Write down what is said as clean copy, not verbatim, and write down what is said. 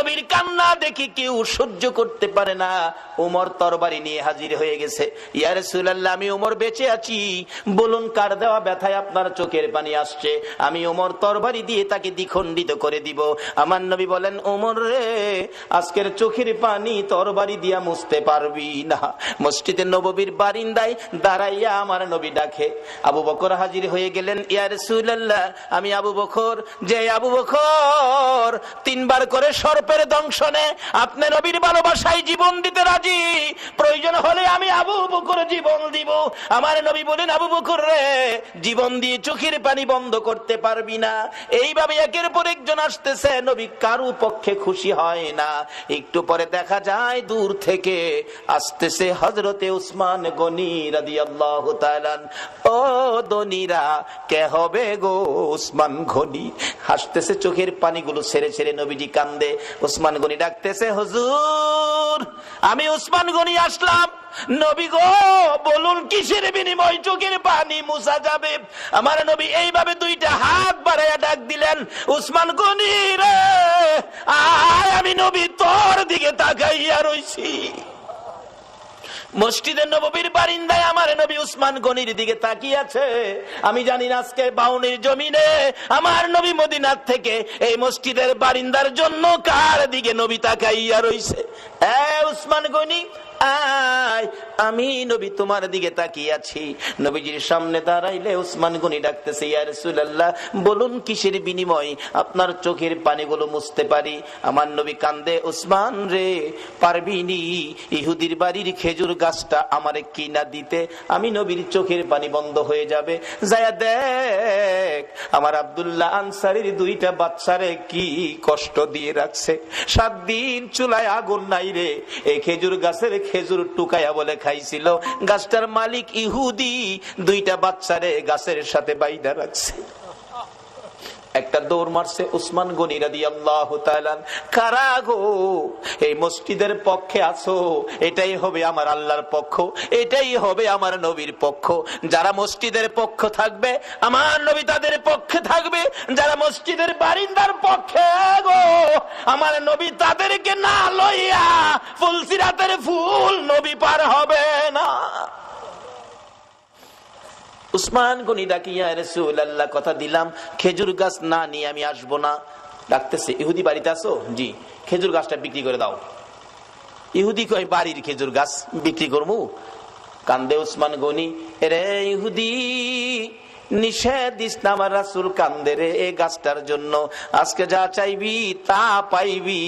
নবীর কান্না দেখি কেউ সহ্য করতে পারে না। ওমর তরবারি নিয়ে হাজির হয়ে গেছে। ইয়া রাসূলুল্লাহ, আমি ওমর বেঁচে আছি, বলুন কার দেওয়া ব্যথায় আপনার চোখের পানি আসছে, আমি ওমর তরবারি দিয়ে তাকে দ্বিখণ্ডিত করে দিব। আমার নবী বলেন, ওমর রে, আজকের চোখের পানি তরবারি দিয়া মুছতে পারবি না। মসজিদে নববীর বারিন্দায় দাঁড়াইয়া আমার নবী ডাকে। আবু বকর হাজির হয়ে গেলেন। ইয়া রাসূলুল্লাহ, আমি আবু বকর, যে আবু বকর 3 বার করে সর্পের দংশনে আপনি নবীর ভালোবাসায় জীবন দিতে রাজি, প্রয়োজন হলে আমি আবু বকর জীবন দিব। আমার নবী বলেন, আবু বকর রে, জীবন দিয়ে চোখের পানি বন্ধ করতে পারবি না। এইভাবে একের পর একজন আসতেছে, নবী কারো পক্ষে খুশি হয় না। একটু পরে দেখা যায় দূর থেকে আসতেছে হযরতে উসমান গনি রাদিয়াল্লাহু তাআলা। ও দনিরা, কে হবে গো উসমান গনি? হাসতেছে, চোখের পানিগুলো ছেড়ে ছেড়ে নবীজি কান্দে। উসমান গনি ডাকতেছে, হুজুর, আমি উসমান গনি আসলাম। নবী গো, বলুন কিসের বিনিময় চোখের পানি মুছা যাবে? আমার নবী এইভাবে 2টা হাত বাড়াইয়া ডাক দিলেন, উসমান গনি রে, আয়, আমি নবী তোর দিকে তাকাইয়া রইছি। মসজিদে নববীর বারিন্দায় আমার নবী উসমান গনির দিকে তাকিয়ে আছে। আমি জানি না আজকে বাউনির জমিনে আমার নবী মদিনার থেকে এই মসজিদের বারিন্দার জন্য কার দিকে নবী তাকাইয়া রইছে। উসমান গনি, আয়, আমি নবী তোমার দিকে তাকিয়ে আছি। নবীজির সামনে দাঁড়াইলে উসমান গনি ডাকতেছে, ইয়া রাসূলুল্লাহ, বলুন কিসের বিনিময় আপনার চোখের পানিগুলো মুছতে পারি? আমার নবী কান্দে, উসমান রে, পারবি নি ইহুদির বাড়ির খেজুর গাছটা আমারে কিনা দিতে? আমি নবীর চোখের পানি বন্ধ হয়ে যাবে। যায়া দেখ আমার আব্দুল্লাহ আনসারীর 2টা বাচ্চারে কি কষ্ট দিয়ে রাখছে। 7 দিন চুলায় আগুন নাই রে, এই খেজুর গাছের খেজুর টুকাইয়া বলে খাইছিল। গাছটার মালিক ইহুদি, 2টা বাচ্চারে গাছের সাথে বাইধা রাখছে। একটা দৌড় মারছে উসমান গনি রাদিয়াল্লাহু তাআলা। কারা গো এই মসজিদের পক্ষে আছো? এটাই হবে আমার আল্লাহর পক্ষ, এটাই হবে আমার নবীর পক্ষ। যারা মসজিদের পক্ষ থাকবে আমার নবী তাদের পক্ষে থাকবে, যারা মসজিদের বারিন্দার পক্ষে গো আমার নবী তাদেরকে না লইয়া ফুলসিরাতের ফুল নবী পার হবে না। উসমান গনি ডাকি, ইয়া রাসূলুল্লাহ, কথা দিলাম খেজুর গাছ না নিয়ে আমি আসবো না। ডাকতেছে, ইহুদি বাড়িতে আছো? জি। খেজুর গাছটা বিক্রি করে দাও। ইহুদি কয়, বাড়ির খেজুর গাছ বিক্রি করবো? কান্দে উসমান গনি, রে ইহুদি, নিষেধ দিস না, আমার রাসূল কান্দে রে এই গাছটার জন্য। আজকে যা চাইবি তা পাইবি।